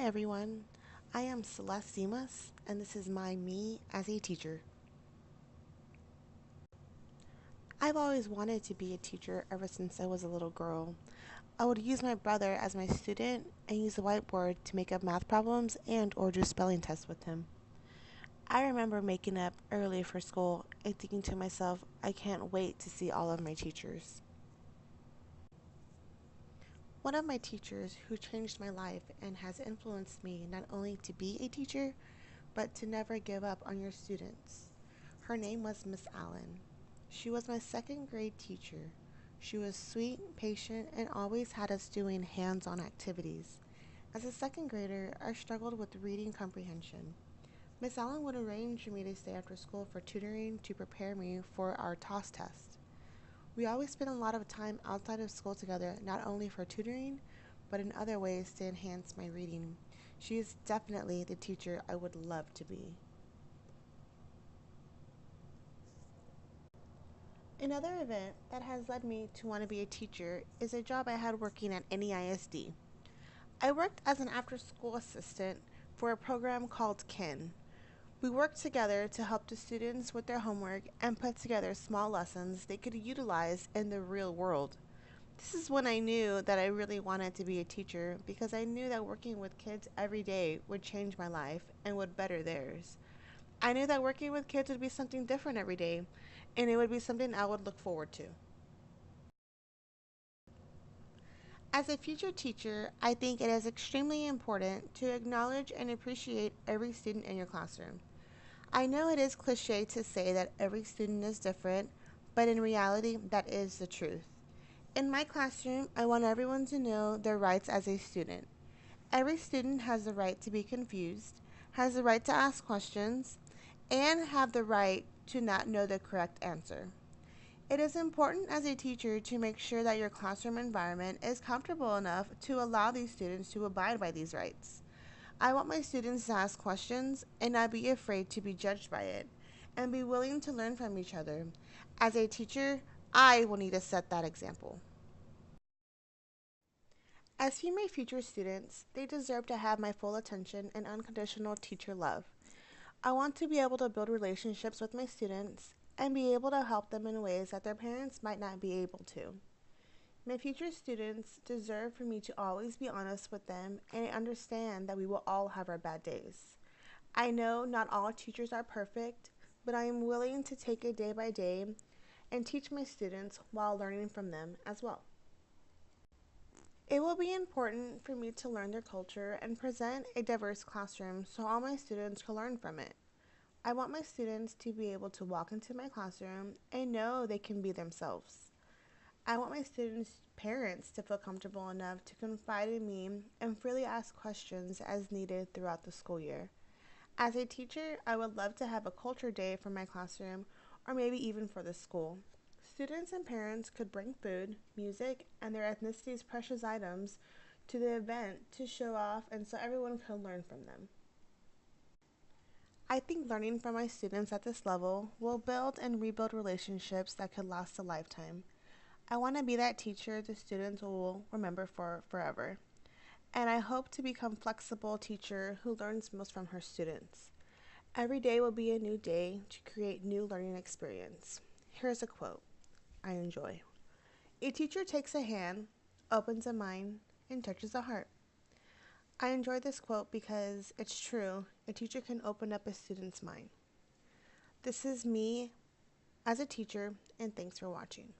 everyone, I am Celeste, and this is my me as a teacher. I've always wanted to be a teacher ever since I was a little girl. I would use my brother as my student and use the whiteboard to make up math problems and or do spelling tests with him. I remember making up early for school and thinking to myself, I can't wait to see all of my teachers. One of my teachers who changed my life and has influenced me not only to be a teacher, but to never give up on your students. Her name was Miss Allen. She was my second grade teacher. She was sweet, patient, and always had us doing hands-on activities. As a second grader, I struggled with reading comprehension. Miss Allen would arrange for me to stay after school for tutoring to prepare me for our TOS test. We always spent a lot of time outside of school together, not only for tutoring, but in other ways to enhance my reading. She is definitely the teacher I would love to be. Another event that has led me to want to be a teacher is a job I had working at NEISD. I worked as an after school assistant for a program called KIN. We worked together to help the students with their homework and put together small lessons they could utilize in the real world. This is when I knew that I really wanted to be a teacher because I knew that working with kids every day would change my life and would better theirs. I knew that working with kids would be something different every day, and it would be something I would look forward to. As a future teacher, I think it is extremely important to acknowledge and appreciate every student in your classroom. I know it is cliche to say that every student is different, but in reality, that is the truth. In my classroom, I want everyone to know their rights as a student. Every student has the right to be confused, has the right to ask questions, and have the right to not know the correct answer. It is important as a teacher to make sure that your classroom environment is comfortable enough to allow these students to abide by these rights. I want my students to ask questions and not be afraid to be judged by it, and be willing to learn from each other. As a teacher, I will need to set that example. As for my future students, they deserve to have my full attention and unconditional teacher love. I want to be able to build relationships with my students and be able to help them in ways that their parents might not be able to. My future students deserve for me to always be honest with them and understand that we will all have our bad days. I know not all teachers are perfect, but I am willing to take it day by day and teach my students while learning from them as well. It will be important for me to learn their culture and present a diverse classroom so all my students can learn from it. I want my students to be able to walk into my classroom and know they can be themselves. I want my students' parents to feel comfortable enough to confide in me and freely ask questions as needed throughout the school year. As a teacher, I would love to have a culture day for my classroom or maybe even for the school. Students and parents could bring food, music, and their ethnicity's precious items to the event to show off and so everyone could learn from them. I think learning from my students at this level will build and rebuild relationships that could last a lifetime. I want to be that teacher the students will remember for forever. And I hope to become flexible teacher who learns most from her students. Every day will be a new day to create new learning experience. Here's a quote I enjoy. A teacher takes a hand, opens a mind, and touches a heart. I enjoy this quote because it's true. A teacher can open up a student's mind. This is me as a teacher, and thanks for watching.